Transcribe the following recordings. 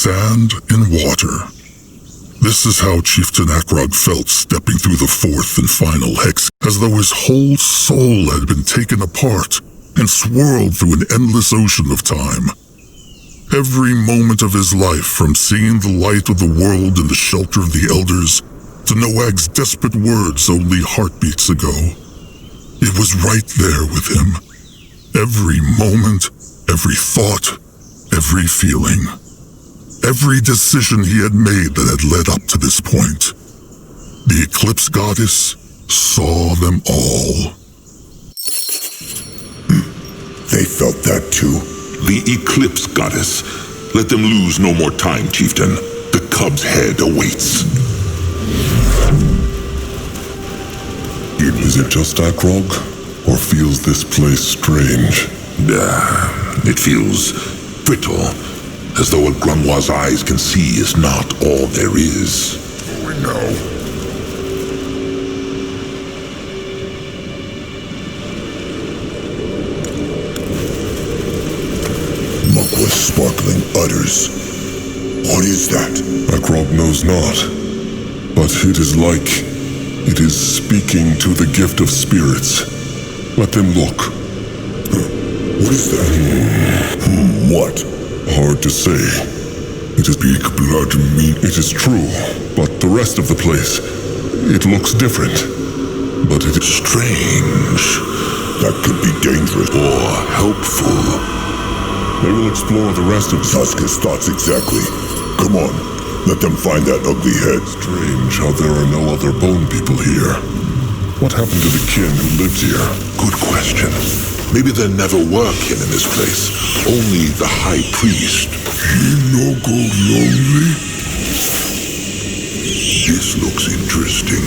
sand and water. This is how Chieftain Akrog felt stepping through the fourth and final hex, as though his whole soul had been taken apart and swirled through an endless ocean of time. Every moment of his life, from seeing the light of the world in the shelter of the elders, to Noag's desperate words only heartbeats ago. It was right there with him. Every moment, every thought, every feeling. Every decision he had made that had led up to this point. The Eclipse Goddess saw them all. They felt that too. The Eclipse Goddess. Let them lose no more time, Chieftain. The cub's head awaits. Is it just Akrog, or feels this place strange? It feels brittle, as though what Grunwa's eyes can see is not all there is. We know. Muckwa's sparkling utters. What is that? Akrog knows not, but it is like it is speaking to the gift of spirits. Let them look. What is that? What? Hard to say. It is big blood meat. It is true, but the rest of the place, it looks different. But it is strange. That could be dangerous. Or helpful. They will explore the rest of Saska's thoughts exactly. Come on, let them find that ugly head. Strange how there are no other bone people here. What happened to the kin who lived here? Good question. Maybe there never were kin in this place. Only the High Priest. He no go lonely? This looks interesting.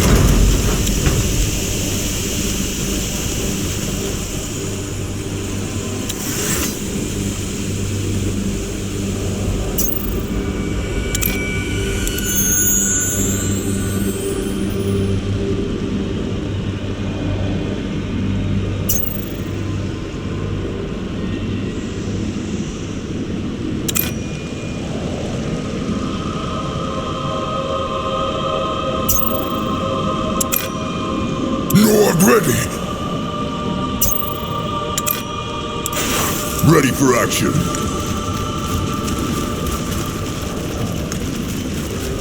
Ready for action.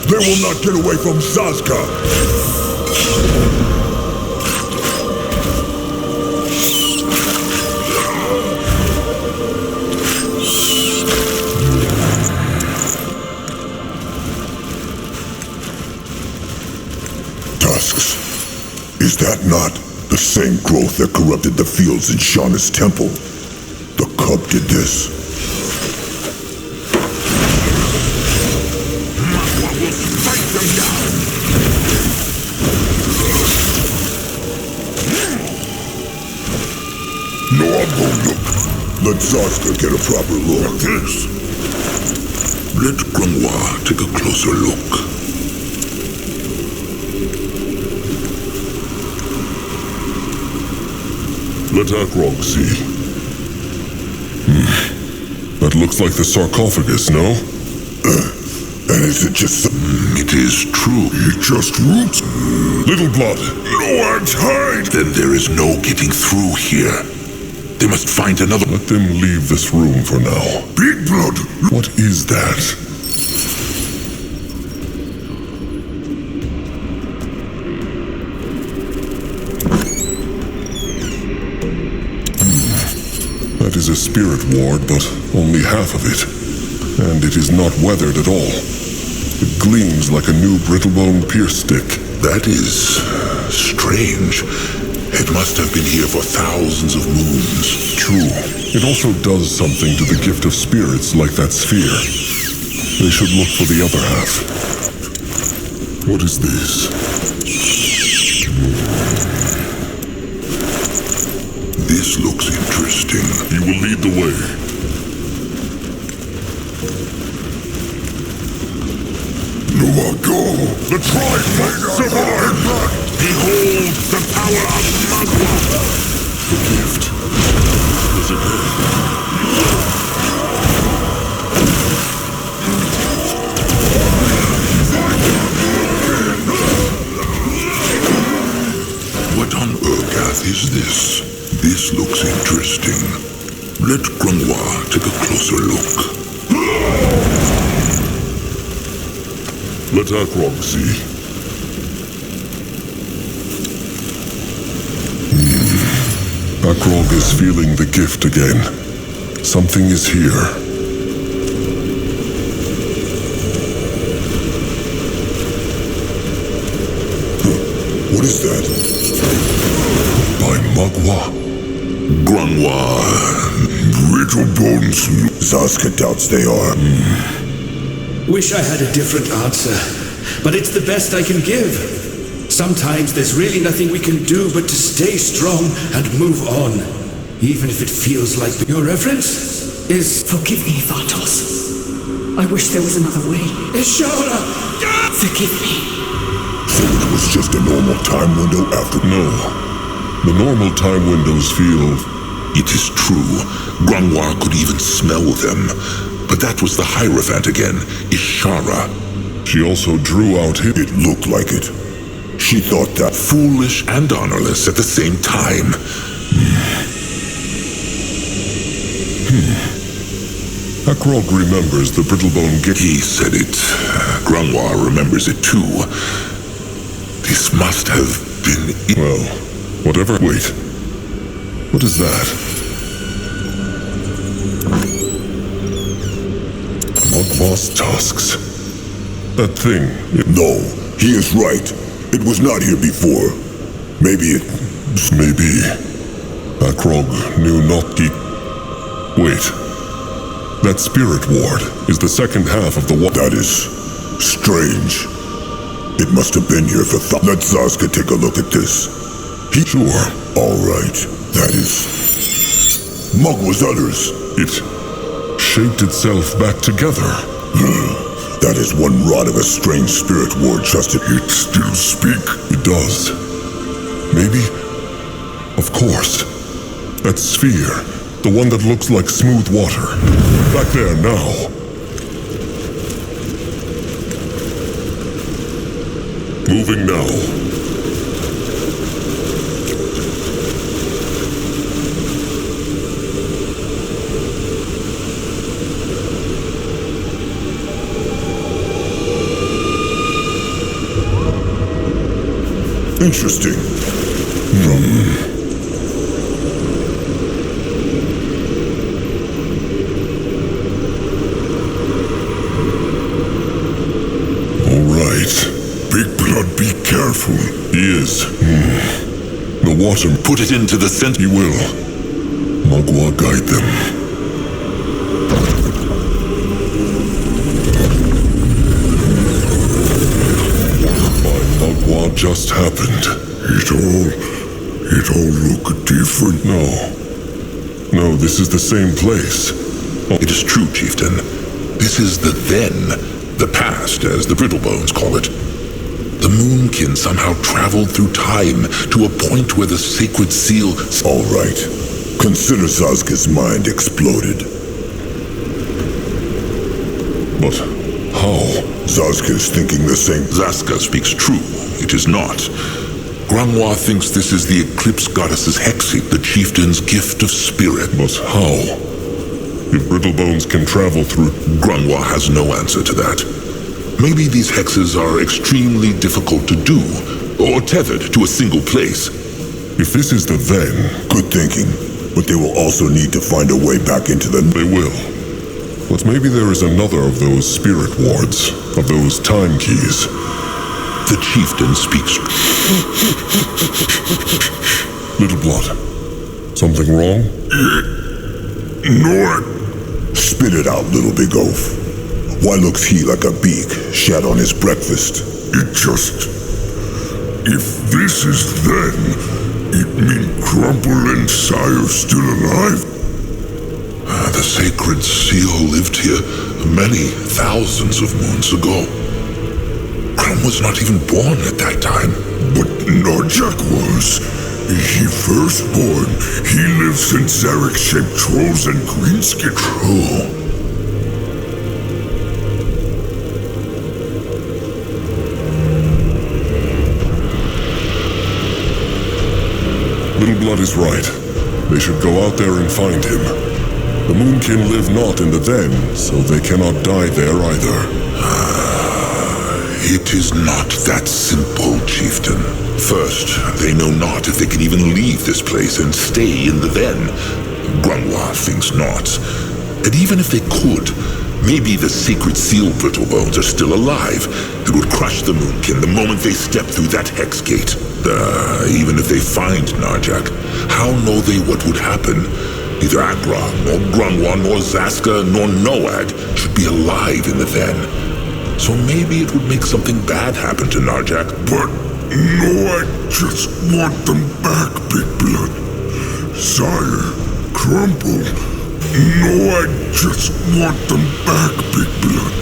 They will not get away from Saska. Tusks. Is that not the same growth that corrupted the fields in Shauna's temple? The cub did this. Makwa will strike them down. No, I'm gonna look. Let Zaska get a proper look. Yes. Let Grunwa take a closer look. Let Akrog see. That looks like the sarcophagus, no? And is it just It is true. It just roots? Little blood. Lord, hide! Then there is no getting through here. They must find another... Let them leave this room for now. Big blood! What is that? That is a spirit ward, but only half of it. And it is not weathered at all. It gleams like a new brittle-bone pierce stick. That is strange. It must have been here for thousands of moons. True. It also does something to the gift of spirits like that sphere. They should look for the other half. What is this? This looks interesting. He will lead the way. Go! The tribe must survive! Behold the power of Magua! The gift. Is it Grimoire, take a closer look. Let Akrog see. Akrog is feeling the gift again. Something is here. What is that? By Magua. Grimoire. Brittle bones. Zaska doubts they are. Wish I had a different answer, but it's the best I can give. Sometimes there's really nothing we can do but to stay strong and move on, even if it feels like your reference is... Forgive me, Vatos. I wish there was another way. Ishara! Forgive me. So it was just a normal time window after... No. The normal time windows feel... It is true. Grimoire could even smell them. But that was the Hierophant again, Ishara. She also drew out him. It looked like it. She thought that... Foolish and honorless at the same time. Akrog remembers the Brittlebone gift. He said it. Grimoire remembers it too. This must have been it. Well, whatever. Wait. What is that? Magwa's tusks. That thing. No, he is right. It was not here before. Maybe it... Maybe... Akrog knew not the... Wait. That spirit ward is the second half of the ward. That is... strange. It must have been here for Let Zaska take a look at this. Sure. All right. That is... Magwa's udders. It... shaped itself back together. That is one rod of a strange spirit ward trusted. It still speak. It does. Maybe... Of course. That sphere. The one that looks like smooth water. Back there now. Moving now. Interesting. All right. Big Blood, be careful. He is. The water... Put it into the center. He will. Magua guide them. What just happened? It all look different. No, this is the same place. It is true, Chieftain. This is the then, the past, as the Brittlebones call it. The Moonkin somehow traveled through time to a point where the sacred seal... All right. Consider Zaska's mind exploded. But how? Zaska is thinking the same... Zaska speaks true. It is not. Grimoire thinks this is the Eclipse goddess's hexing, the chieftain's gift of spirit. But how? If Brittlebones can travel through... Grimoire has no answer to that. Maybe these hexes are extremely difficult to do, or tethered to a single place. If this is the then... Good thinking. But they will also need to find a way back into the... They will. But maybe there is another of those spirit wards, of those time keys. The chieftain speaks. Little Blood. Something wrong? No. Spit it out, Little Big Oaf. Why looks he like a beak shat on his breakfast? It just... If this is then, it mean Crumple and Sire still alive? The sacred seal lived here many thousands of moons ago. Crum was not even born at that time. But Narjak was. He firstborn. He lives in Zarek-shaped trolls and greenskin. True. Little Blood is right. They should go out there and find him. The Moonkin live not in the Then, so they cannot die there either. It is not that simple, Chieftain. First, they know not if they can even leave this place and stay in the Then. Grunwa thinks not. And even if they could, maybe the sacred seal Brittlebones are still alive and would crush the Moonkin the moment they step through that hex gate. Even if they find Narjak, how know they what would happen? Neither Akrog, nor Grunwa, nor Zaska, nor Noad should be alive in the Then. So maybe it would make something bad happen to Narjak. But Noad just want them back, Big Blood. Sire, Crumple. Noad just want them back, Big Blood.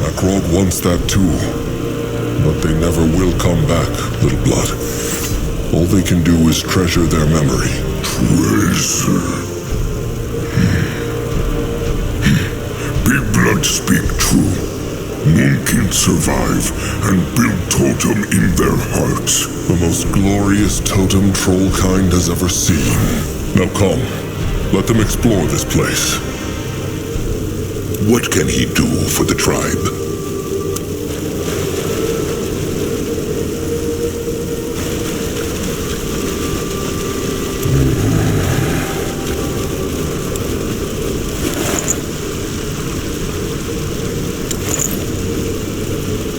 Akrog wants that too. But they never will come back, Little Blood. All they can do is treasure their memory. Treasure. Big Blood speak true. Moonkin survive and build totem in their hearts. The most glorious totem Trollkind has ever seen. Now come, let them explore this place. What can he do for the tribe?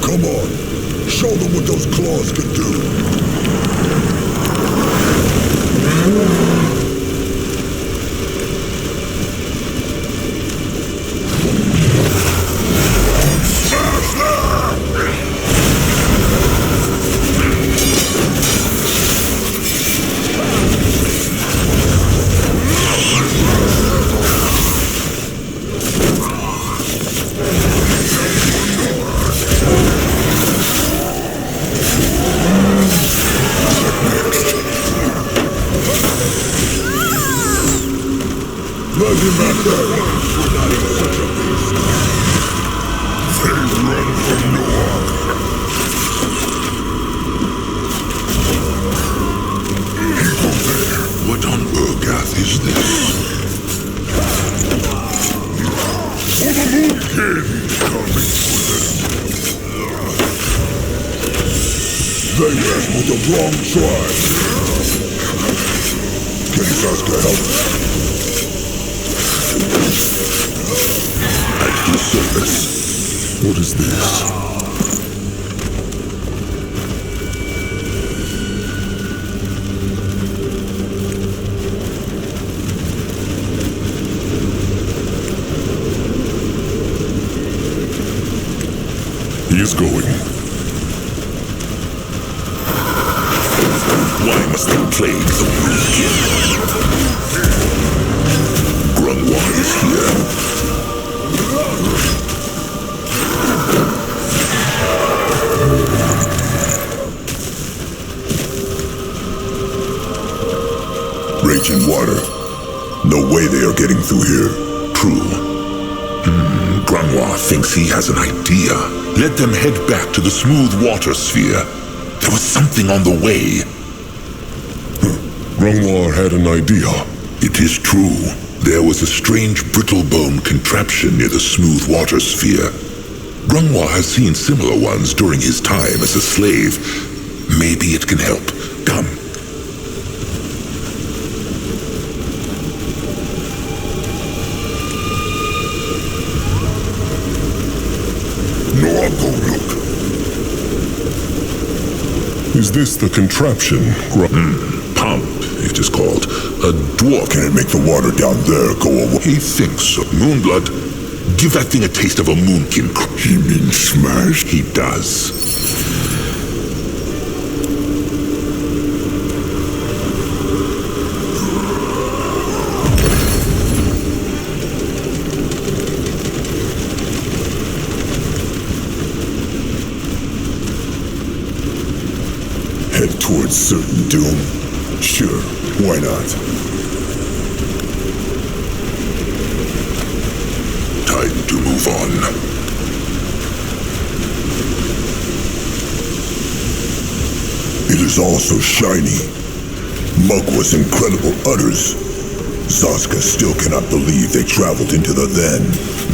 Come on, show them what those claws can do. Let him at that. Such a beast. They run from Noad. People there. What on Urgath is this? For the Moonkin coming for them. They mess with the wrong tribe. Can you guys get help? At your service. What is this? He is going. Why must they plague the Moonkin? Grunwa is here. Raging water. No way they are getting through here. True. Grunwa thinks he has an idea. Let them head back to the smooth water sphere. There was something on the way. Grunwar had an idea. It is true. There was a strange brittlebone contraption near the smooth water sphere. Grunwa has seen similar ones during his time as a slave. Maybe it can help. Come. No, I'll go look. Is this the contraption? Pump, it is called. A dwarf. Can it make the water down there go away? He thinks so. Moonblood, give that thing a taste of a moonkin. He means smash? He does. Head towards certain doom? Sure, why not? Time to move on. It is all so shiny. Mugwa's incredible udders. Zazka still cannot believe they traveled into the then.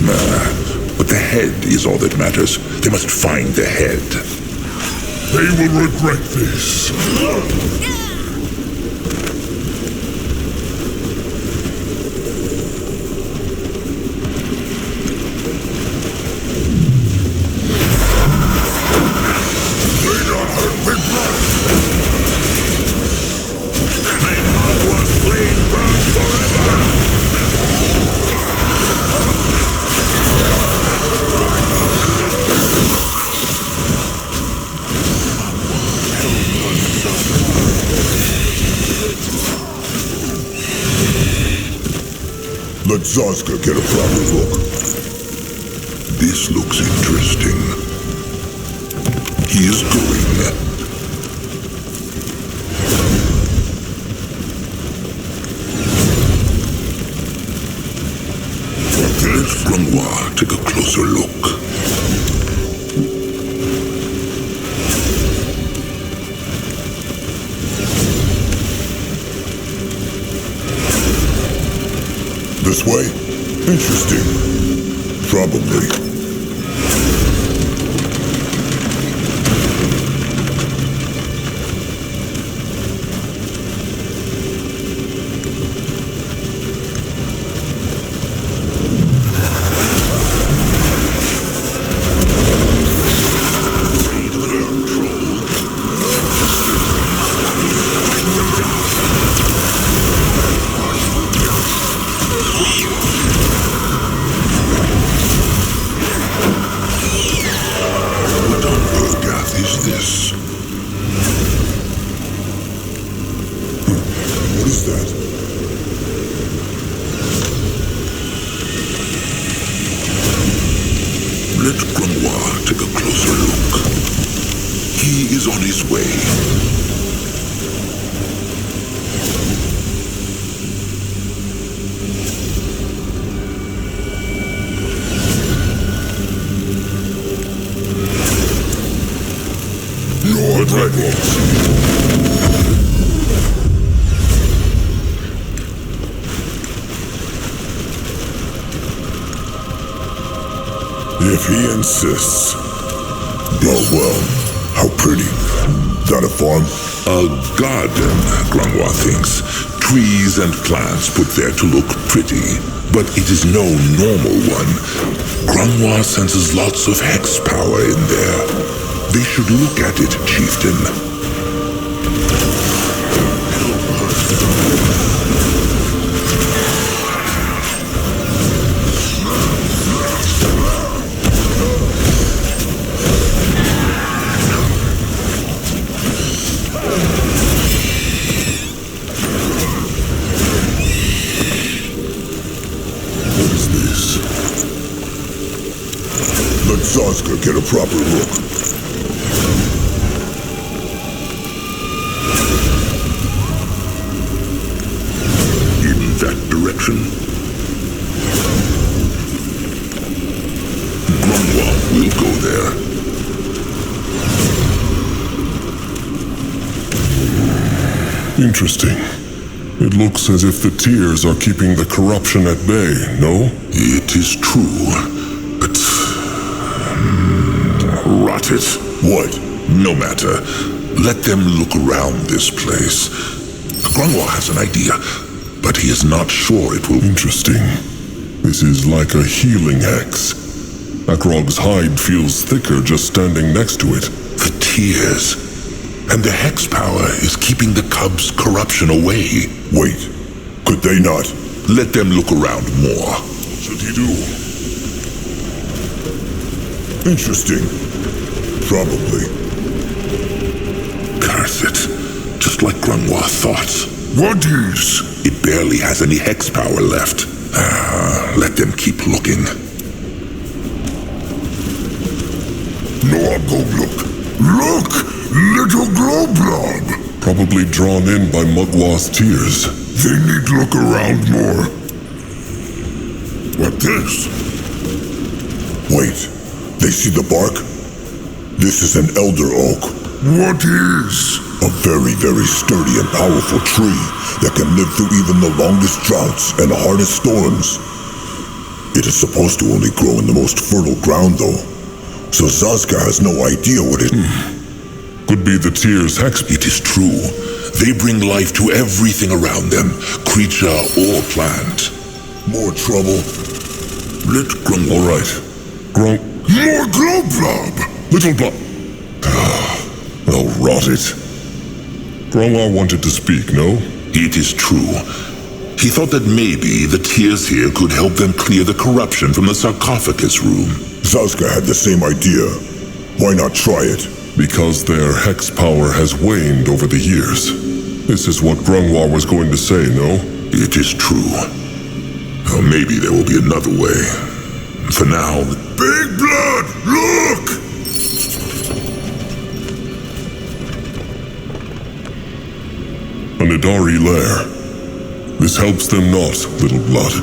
Nah, but the head is all that matters. They must find the head. They will regret this. Let Zazka get a proper look. This looks interesting. He is going. Let Granois take a closer look. This way? Interesting. Probably. Let Granois take a closer look. He is on his way. Lord ready. If he insists. Oh well, how pretty. That a farm? A garden, Granois thinks. Trees and plants put there to look pretty. But it is no normal one. Granois senses lots of hex power in there. They should look at it, Chieftain. Let Zazka get a proper look. In that direction. Granois will go there. Interesting. It looks as if the tears are keeping the corruption at bay, no? It is true, but... rot it. What? No matter. Let them look around this place. Granois has an idea, but he is not sure it will... Interesting. This is like a healing hex. Akrog's hide feels thicker just standing next to it. The tears. And the hex power is keeping the cub's corruption away. Wait, could they not? Let them look around more. What should he do? Interesting. Probably. Curse it. Just like Granois thought. What is? It barely has any hex power left. Let them keep looking. Noah, go look. Look! Little glow blob! Probably drawn in by Mugwa's tears. They need to look around more. What this? Wait, they see the bark? This is an elder oak. What is? A very, very sturdy and powerful tree, that can live through even the longest droughts and hardest storms. It is supposed to only grow in the most fertile ground, though. So Zazka has no idea what it... Could be the Tears hex. It is true. They bring life to everything around them, creature or plant. More trouble. Let Grung... All right. Grung... More glow blob! Little blob... Oh, rot it. Grungwar wanted to speak, no? It is true. He thought that maybe the Tears here could help them clear the corruption from the sarcophagus room. Zazka had the same idea. Why not try it? Because their hex power has waned over the years. This is what Grungwar was going to say, no? It is true. Or maybe there will be another way. For now... Big blood! Look! A Nidari lair. This helps them not, Little Blood.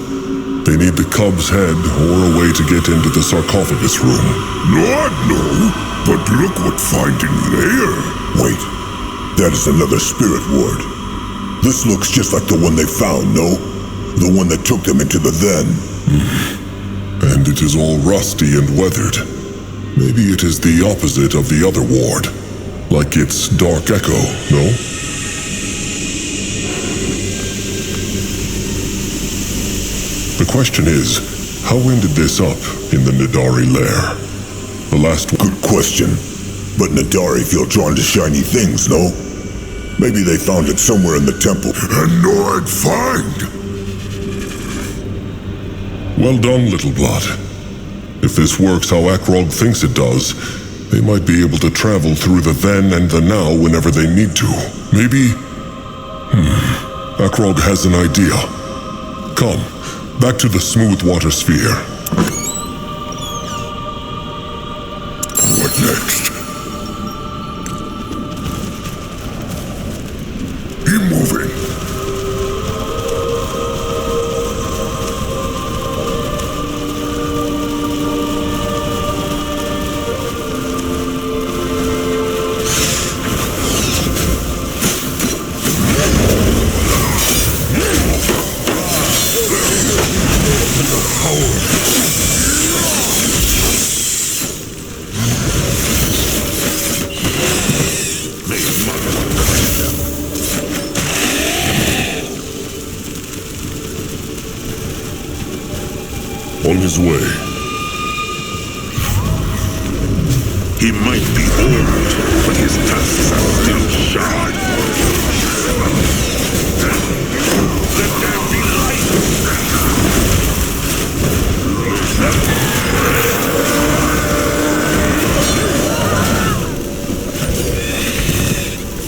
They need the cub's head or a way to get into the sarcophagus room. Not no, but look what finding there. Wait, that is another spirit ward. This looks just like the one they found, no? The one that took them into the then. And it is all rusty and weathered. Maybe it is the opposite of the other ward. Like its dark echo, no? The question is, how ended this up in the Nidari lair? The last good question. But Nidari feel drawn to shiny things, no? Maybe they found it somewhere in the temple. And no I'd find. Well done, Little Blood. If this works how Akrog thinks it does, they might be able to travel through the then and the now whenever they need to. Maybe... Akrog has an idea. Come, back to the smooth water sphere. What next? Keep moving. On his way. He might be old, but his tusks are still sharp. Let there be light!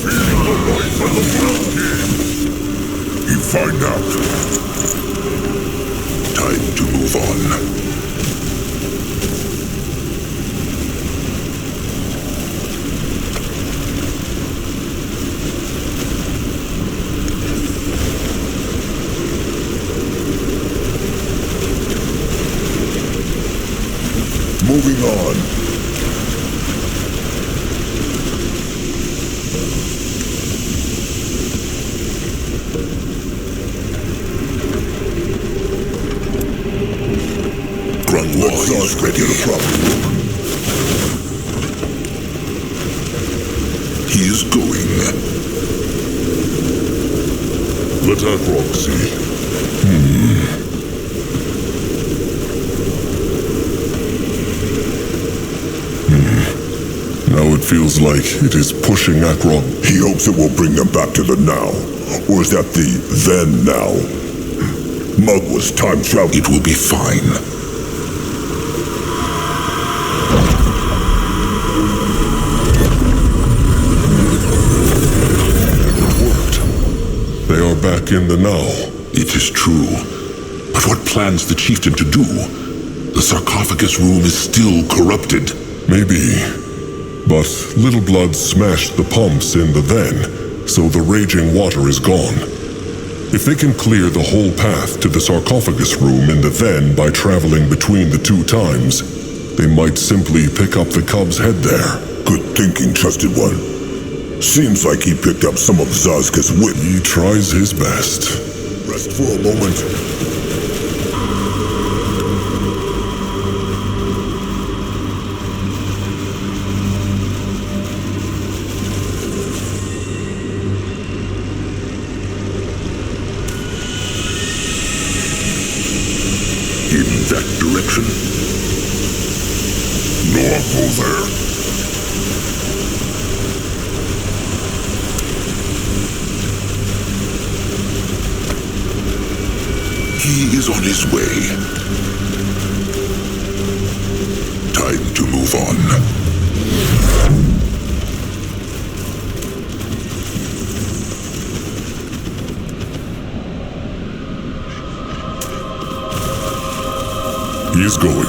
Feel the noise of the mountain. You find out. Time to move on. Moving on. Grungwar is ready. He is going. Let Akrog see. Now it feels like it is pushing Akrog. He hopes it will bring them back to the now. Or is that the then now? Mug was time travel. It will be fine. It worked. They are back in the now. It is true. But what plans the chieftain to do? The sarcophagus room is still corrupted. Maybe. But Little Blood smashed the pumps in the then, so the raging water is gone. If they can clear the whole path to the sarcophagus room in the then by traveling between the two times, they might simply pick up the cub's head there. Good thinking, Trusted One. Seems like he picked up some of Zazka's wit. He tries his best. Rest for a moment. In that direction? Nor go there. He is on his way. Time to move on. He is going.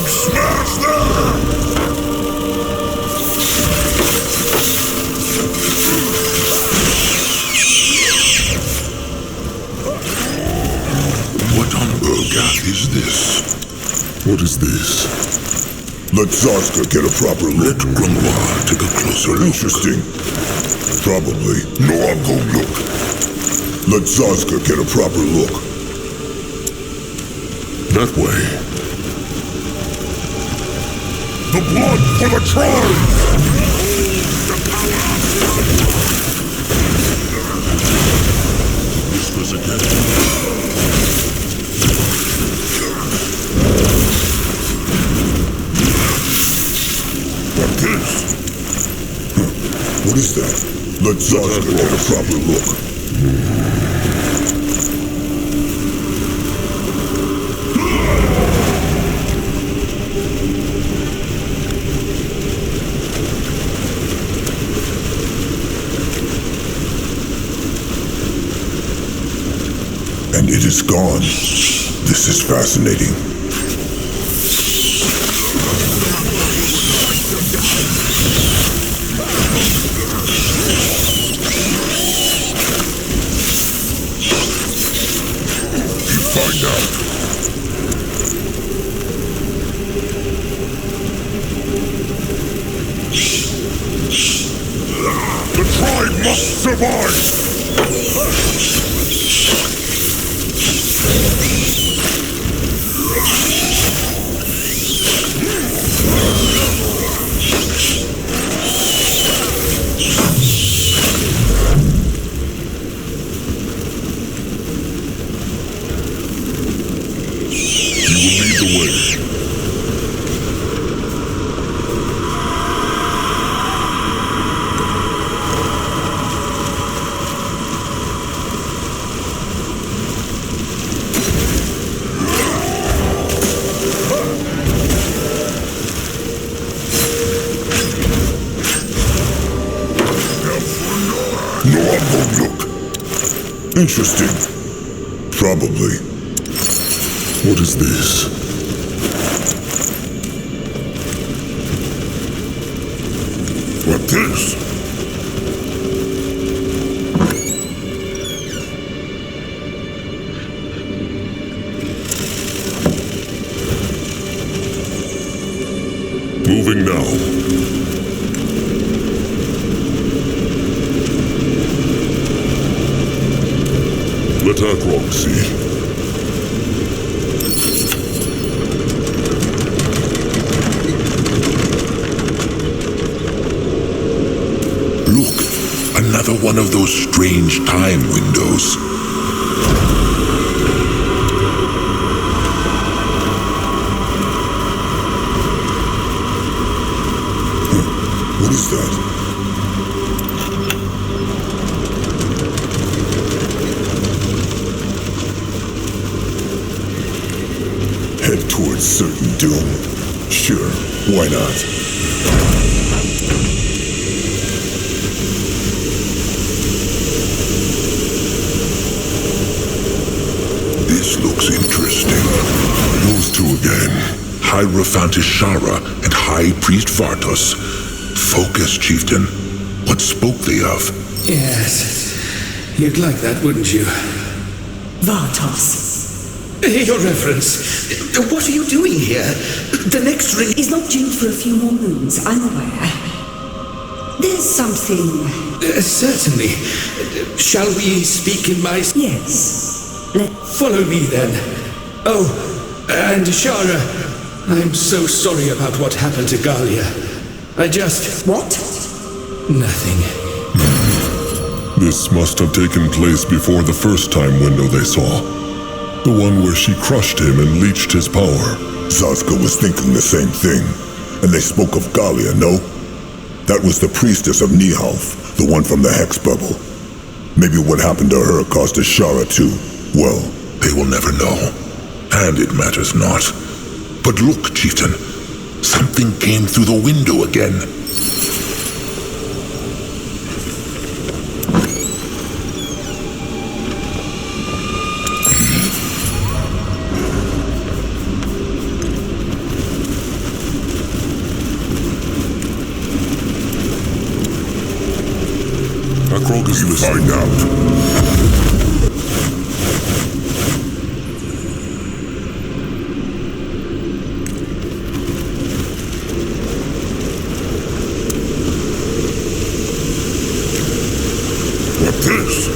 Smash there! What on Urgath is this? What is this? Let Zazka get a proper Let look. Grimoire take a closer look. Interesting. Probably. No, I'll go look. Let Zazka get a proper look. That way. The blood for the tribe! Whispers again. What this? What is that? Let Zazka get a proper look. And it is gone. This is fascinating. Find out. The tribe must survive! Interesting. Probably. What is this? What this? Moving now. Let Akrog see. Look, another one of those strange time windows. What is that? Head towards certain doom. Sure, why not? This looks interesting. Those two again. Hierophant Ishara and High Priest Vartos. focus, Chieftain. What spoke they of? Yes. You'd like that, wouldn't you? Vartos. Your Reverence, what are you doing here? The next ring Is not due for a few more moons, I'm aware. There's something... certainly. Shall we speak in my... Yes. Follow me, then. Oh, and Shara, I'm so sorry about what happened to Galia. I just... What? Nothing. This must have taken place before the first time window they saw. The one where she crushed him and leached his power. Zazka was thinking the same thing. And they spoke of Galia, no? That was the priestess of Nihalf, the one from the Hex Bubble. Maybe what happened to her caused Ashara too. Well, They will never know. And it matters not. But look, Chieftain. Something came through the window again. Akrog is listening. find out. What's this?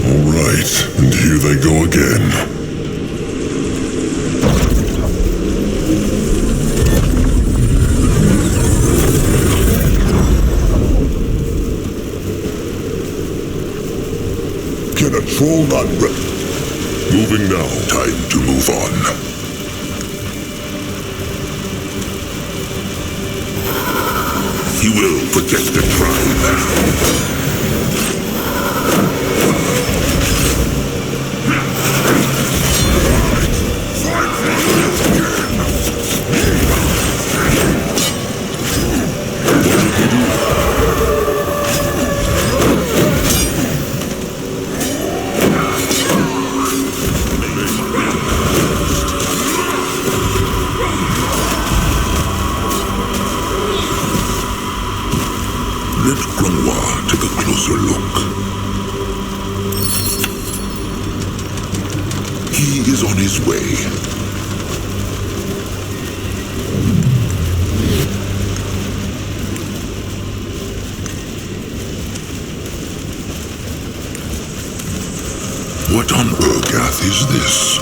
All right, and here they go again. Can a troll not Moving now. Time to move on. He will protect the tribe now. Let Grenoir take a closer look. He is on his way. What on Urgath is this?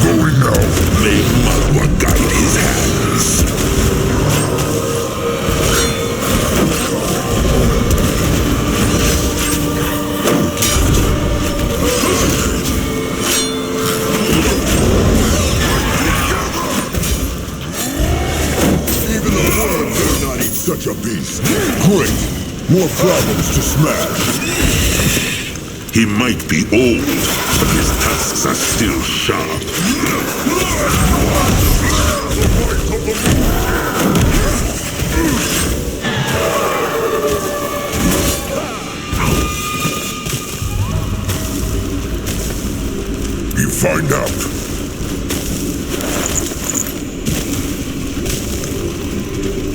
going now? May Magua guide his hands. Even the worms dare not eat such a beast. Great. More problems to smash. He might be old, but his tusks are still sharp. You find out.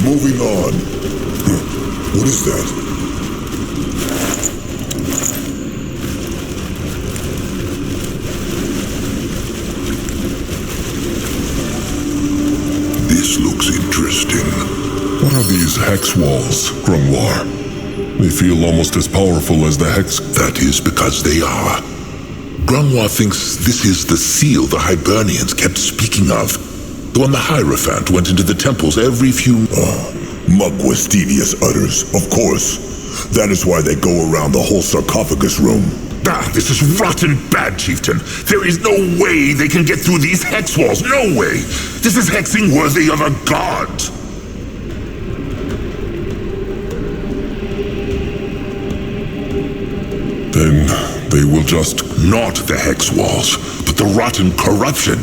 Moving on. What is that? This looks interesting. What are these hex walls, Grenoir? They feel almost as powerful as the hex. That is because they are. Grenoir thinks this is the seal the Hibernians kept speaking of. The one the Hierophant went into the temples every few... Mugwa's devious utters, of course. That is why they go around the whole sarcophagus room. Ah, this is rotten bad, Chieftain. There is no way they can get through these hex walls. No way. This is hexing worthy of a god. Then they will just... Not the hex walls, but the rotten corruption.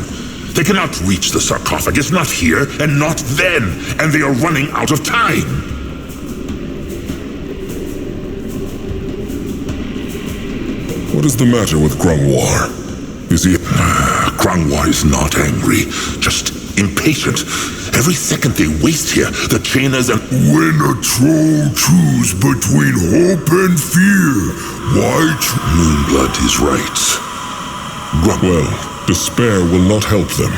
They cannot reach the sarcophagus, not here and not then, and they are running out of time. What is the matter with Grungwar? Is he... Grungwar is not angry, just impatient. Every second they waste here, the chainers and... When a troll choose between hope and fear, why Moonblood is right. Well, despair will not help them.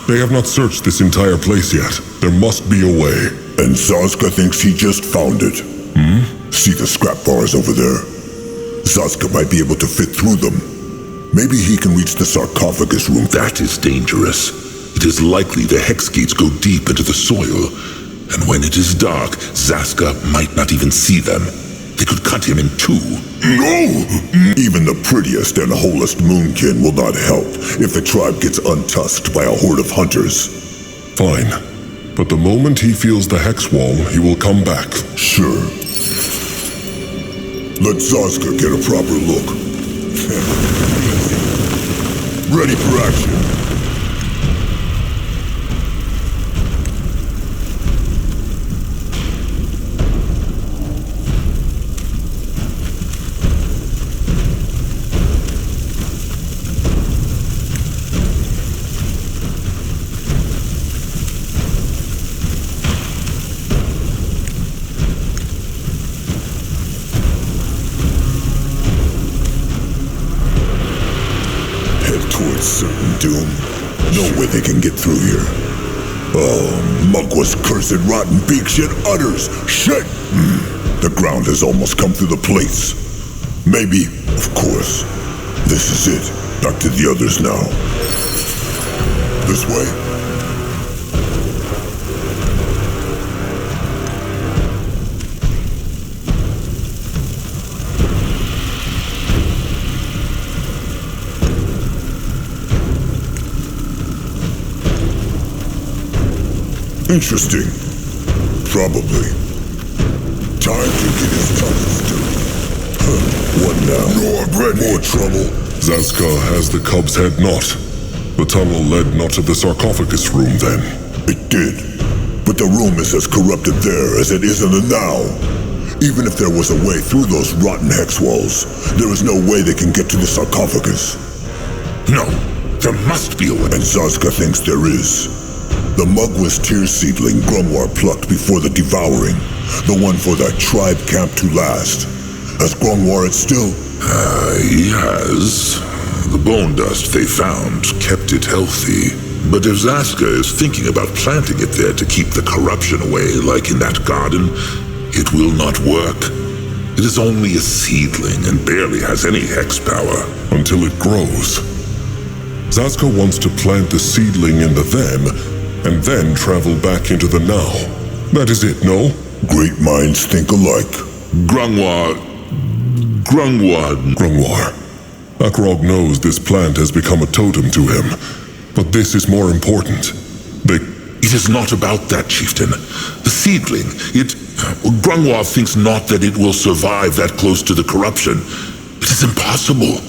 They have not searched this entire place yet. There must be a way. And Zazka thinks he just found it. See the scrap bars over there? Zazka might be able to fit through them. Maybe he can reach the sarcophagus room. That is dangerous. It is likely the hex gates go deep into the soil, and when it is dark, Zazka might not even see them. They could cut him in two. No! Even the prettiest and wholest moonkin will not help if the tribe gets untusked by a horde of hunters. Fine. But the moment he feels the hex wall, he will come back. Sure. Let Zazka get a proper look. Ready for action. Certain doom. No way they can get through here. Oh, Mugwa's cursed rotten beak shit utters. Shit! The ground has almost come through the plates. Maybe, of course. This is it. Back to the others now. This way? Interesting. Probably. Time to get his justice due. What now? You're ready. More trouble. Zazka has the cub's head knot. The tunnel led not to the sarcophagus room then. It did. But the room is as corrupted there as it is in the now. Even if there was a way through those rotten hex walls, there is no way they can get to the sarcophagus. No, there must be a way. And Zazka thinks there is. The Mugwa's tear seedling Grungwar plucked before the devouring. The one for that tribe camp to last. Has Grungwar it still? Yes. The bone dust they found kept it healthy. But if Zazka is thinking about planting it there to keep the corruption away, like in that garden, it will not work. It is only a seedling and barely has any hex power. Until it grows. Zazka wants to plant the seedling in the then, and then travel back into the now. That is it, no? Great minds think alike. Grungwar. Akrog knows this plant has become a totem to him. But this is more important. It is not about that, chieftain. The seedling, Grungwar thinks not that it will survive that close to the corruption. It is impossible.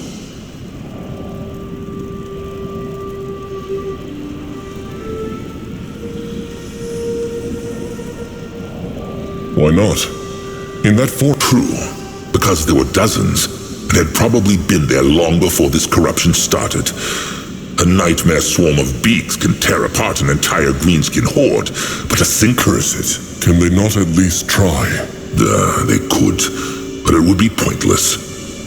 Why not? In that fort... True, because there were dozens, and had probably been there long before this corruption started. A nightmare swarm of beaks can tear apart an entire greenskin horde, but a curse it. Can they not at least try? They could, but it would be pointless.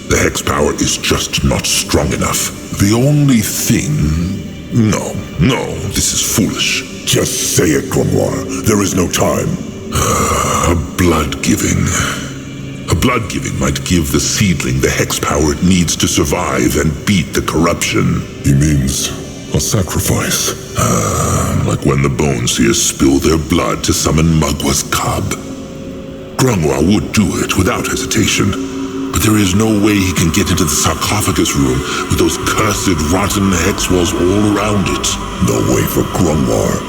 The hex power is just not strong enough. The only thing... No, this is foolish. Just say it, Grungwar. There is no time. A blood-giving. A blood-giving might give the seedling the hex power it needs to survive and beat the corruption. He means a sacrifice. Like when the Bone Seers spill their blood to summon Mugwa's cub. Grungwar would do it without hesitation, but there is no way he can get into the sarcophagus room with those cursed rotten hex walls all around it. No way for Grungwar.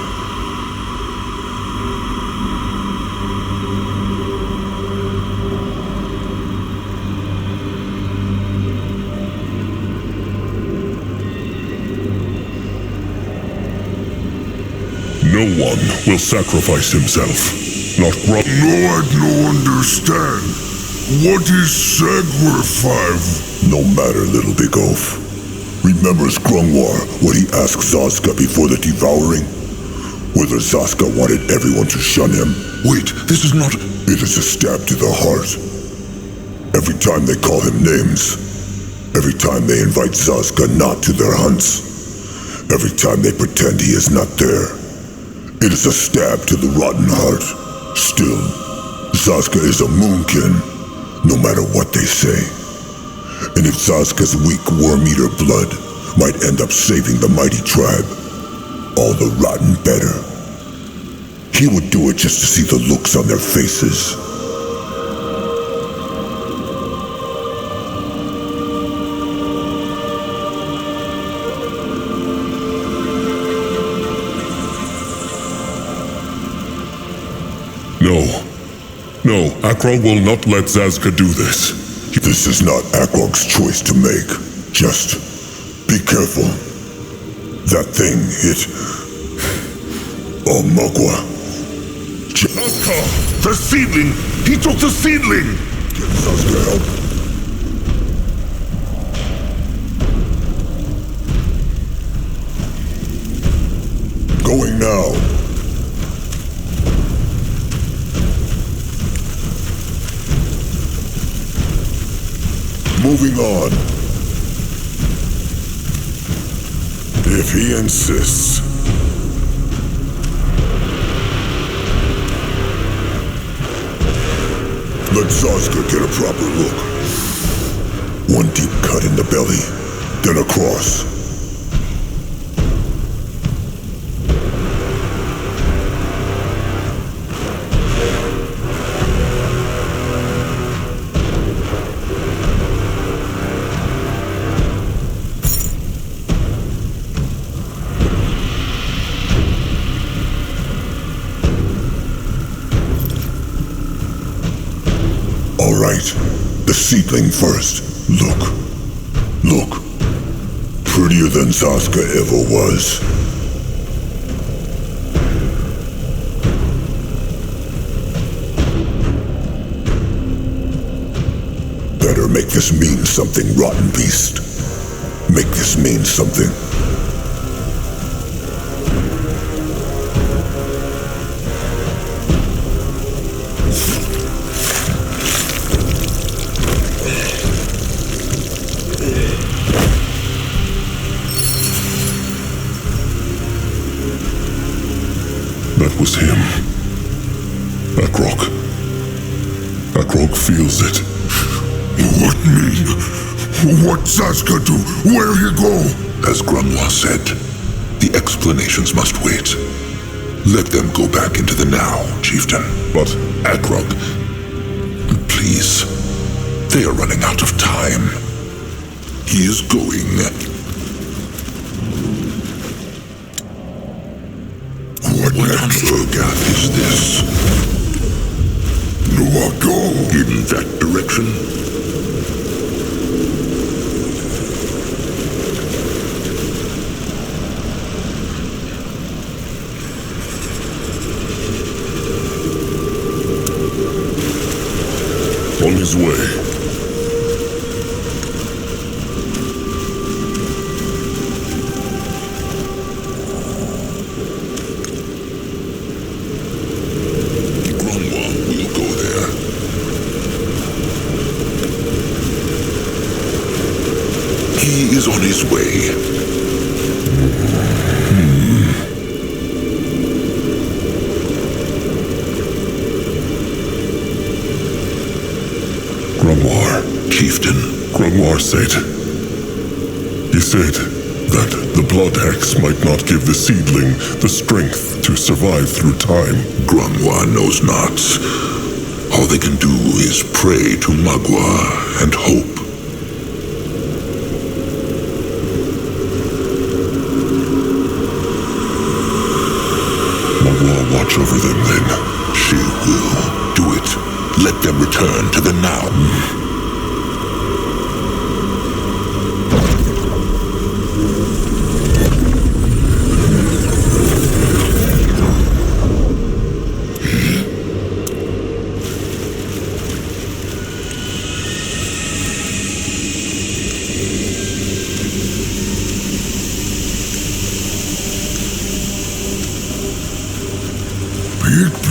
No one will sacrifice himself. Not Grung. No, I don't understand. What is sacrifice? No matter, little big oaf. Remembers Grungwar what he asked Zazka before the devouring? Whether Zazka wanted everyone to shun him? Wait, this is not... It is a stab to the heart. Every time they call him names. Every time they invite Zazka not to their hunts. Every time they pretend he is not there. It is a stab to the rotten heart. Still, Zazka is a moonkin, no matter what they say. And if Zazka's weak worm-eater blood might end up saving the mighty tribe, all the rotten better. He would do it just to see the looks on their faces. No, Akrog will not let Zazka do this. This is not Akrog's choice to make. Just be careful. That thing hit... Magua. Zazka! The seedling! He took the seedling! Get Zazka help. Going now. Moving on. If he insists. Let Zazka get a proper look. One deep cut in the belly, then across. The seedling first. Look. Prettier than Zazka ever was. Better make this mean something, rotten beast. Make this mean something. That was him. Akrog feels it. What mean? What Zazka do? Where he go? As Grunwa said, the explanations must wait. Let them go back into the now, Chieftain. But Akrog, please. They are running out of time. He is going. What on Urgath is this? Nuago! In that direction? On his way. Is on his way. Grunwar. Chieftain. Grunwar said. He said that the blood hex might not give the seedling the strength to survive through time. Grunwar knows not. All they can do is pray to Magua and hope. Watch over them then. She will do it. Let them return to the now.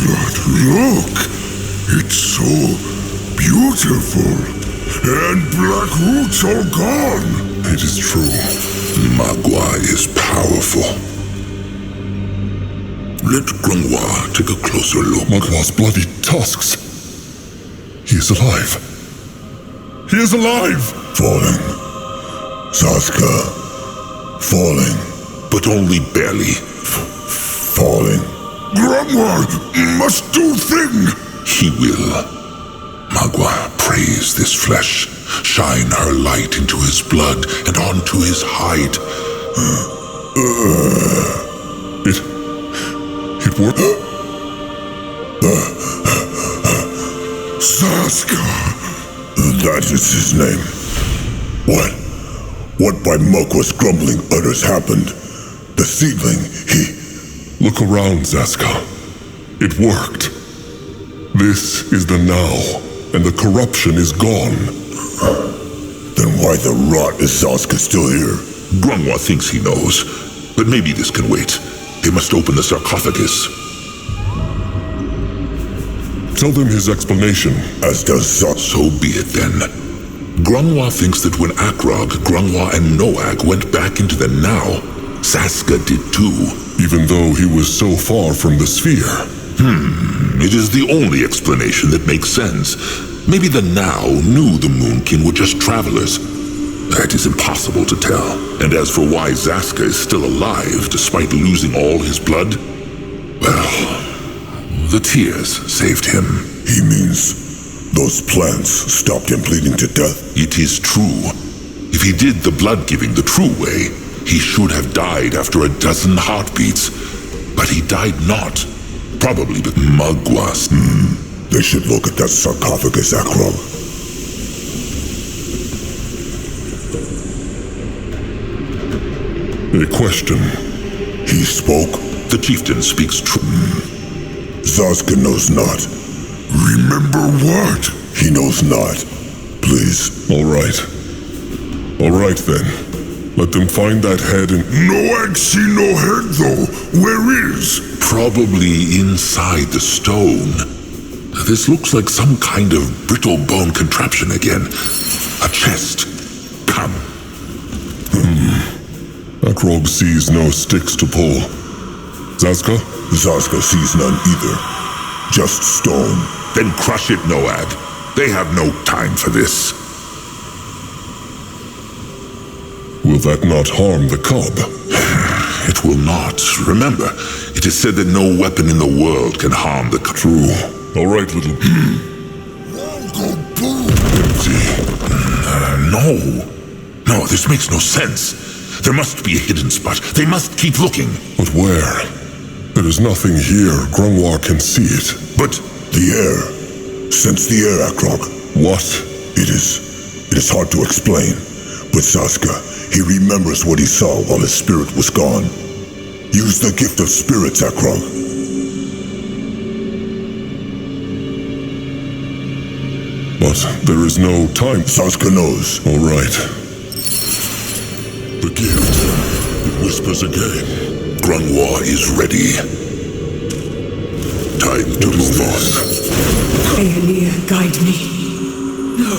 blood. Look! It's so beautiful. And Black Root's all gone. It is true. Magua is powerful. Let Grungwa take a closer look. Magua's bloody tusks. He is alive. He is alive! Falling. Saska. Falling. But only barely. Falling. Grungwa must do thing. He will. Magua, praise this flesh. Shine her light into his blood and onto his hide. It worked. Saska. That is his name. What by Magua's grumbling utters happened? The seedling, he... Look around, Zaska. It worked. This is the now, and the corruption is gone. Then why the rot is Zaska still here? Grungwa thinks he knows, but maybe this can wait. They must open the sarcophagus. Tell them his explanation. As does Zaska. So be it then. Grungwa thinks that when Akrog, Grungwa, and Noag went back into the now, Saska did too. Even though he was so far from the sphere. It is the only explanation that makes sense. Maybe the now knew the Moonkin were just travelers. That is impossible to tell. And as for why Zaska is still alive despite losing all his blood, well, the tears saved him. He means those plants stopped him bleeding to death? It is true. If he did the blood-giving the true way, he should have died after a dozen heartbeats. But he died not. Probably with Magua's. They should look at that sarcophagus, Akrog. A question. He spoke. The chieftain speaks true. Zaska knows not. Remember what? He knows not. Please. All right. All right then. Let them find that head and... No see no head though. Where is? Probably inside the stone. This looks like some kind of brittle bone contraption again. A chest. Come. Akrog sees no sticks to pull. Zaska? Zaska sees none either. Just stone. Then crush it, Noad. They have no time for this. Will that not harm the cub? It will not. Remember, it is said that no weapon in the world can harm the cub. True. All right, little... No, this makes no sense. There must be a hidden spot. They must keep looking. But where? There is nothing here. Grungwa can see it. But the air. Sense the air, Akrog. What? It is hard to explain. But Zaska, he remembers what he saw while his spirit was gone. Use the gift of spirits, Akrog. But there is no time. Zaska knows. All right. the gift. It whispers again. Grungwa is ready. Time to move on. Aeonir, guide me. No.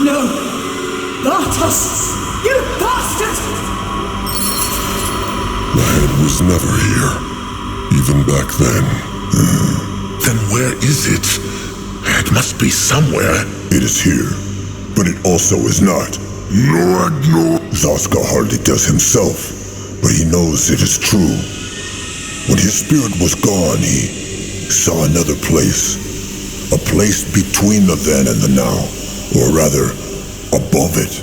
No! Bartos! You bastard! The head was never here. Even back then. Then where is it? It must be somewhere. It is here, but it also is not. No. Zaska hardly does himself, but he knows it is true. When his spirit was gone, he saw another place. A place between the then and the now, or rather, above it.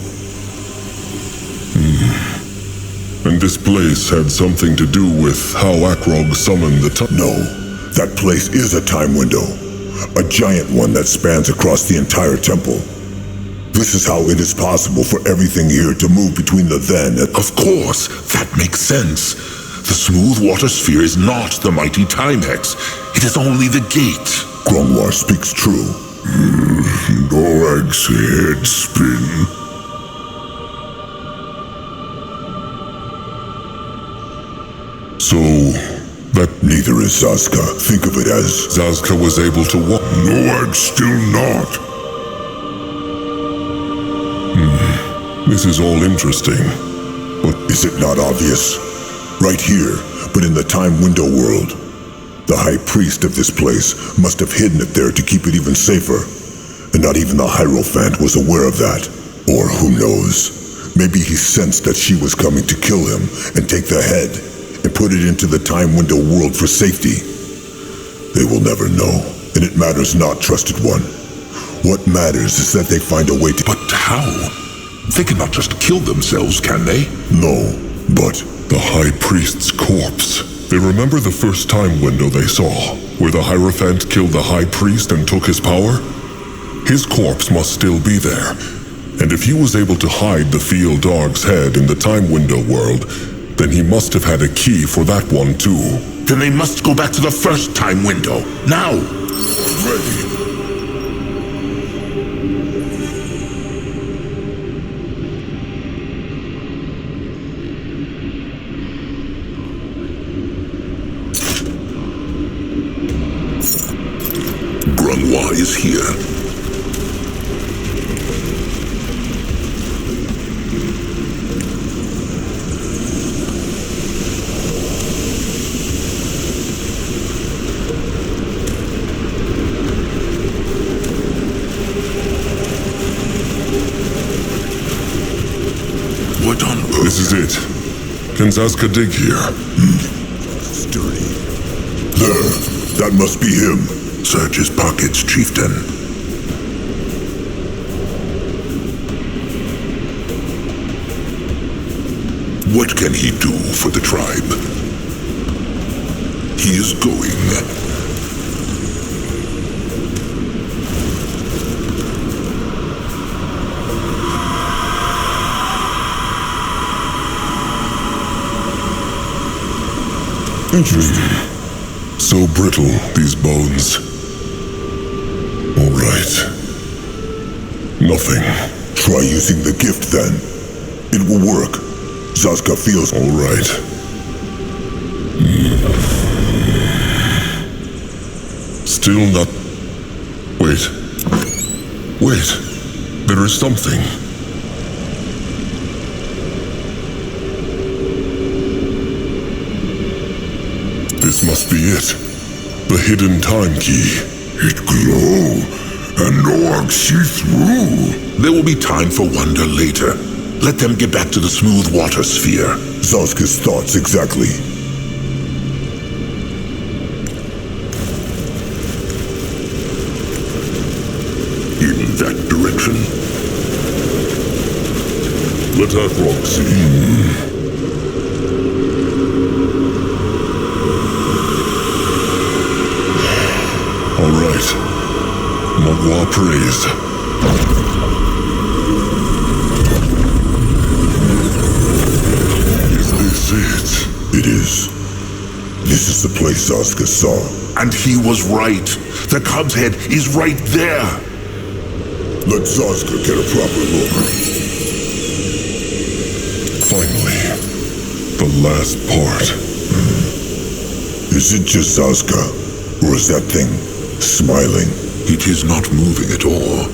And this place had something to do with how Akrog summoned the time. No, that place is a time window. A giant one that spans across the entire temple. This is how it is possible for everything here to move between the then and... Of course, that makes sense. The smooth water sphere is not the mighty time hex. It is only the gate. Grungwa speaks true. Noag's head spin. So, But Neither is Zazka. Think of it as... Zazka was able to walk. Noag still not. This is all interesting. But Is it not obvious? Right here, but in the time window world. The high priest of this place must have hidden it there to keep it even safer. And not even the Hierophant was aware of that. Or who knows? Maybe he sensed that she was coming to kill him and take the head and put it into the time window world for safety. They will never know, and it matters not, trusted one. What matters is that they find a way to... But how? They cannot just kill themselves, can they? No, but... the High Priest's corpse. They remember the first time window they saw, where the Hierophant killed the High Priest and took his power? His corpse must still be there. And if he was able to hide the field dog's head in the time window world, then he must have had a key for that one too. Then they must go back to the first time window. Now! Ready. Grunwa is here. What on earth? This is it. Can Zazka dig here? Sturdy. There, that must be him. Search his pockets, Chieftain. What can he do for the tribe? He is going. Interesting. So brittle, these bones. All right. Nothing. Try using the gift then. It will work. Zazka feels... All right. Still not... Wait. Wait. There is something. This must be it. The hidden time key. It glow, and Noag see through. There will be time for wonder later. Let them get back to the smooth water sphere. Zazka's thoughts exactly. In that direction. Let Akrog see. All right. Magua praised. Is this it? It is. This is the place Zazka saw. And he was right. The cub's head is right there. Let Zazka get a proper look. Finally. The last part. Is it just Zazka? Or is that thing smiling? It is not moving at all.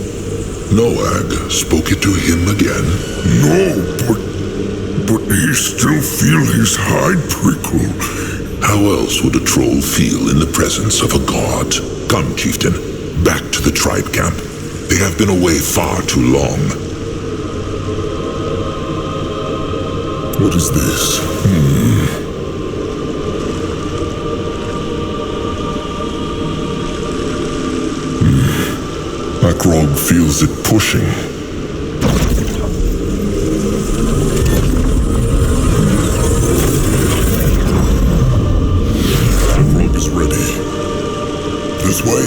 Noag spoke it to him again. No, but he still feel his hide prickle. How else would a troll feel in the presence of a god? Come, Chieftain, back to the tribe camp. They have been away far too long. What is this? Akrog feels it pushing. Akrog is ready. This way?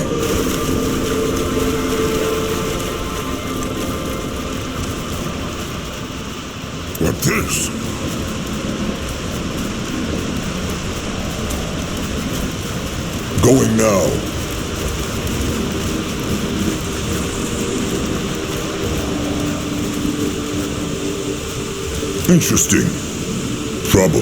What this? Going now. Interesting. Problem.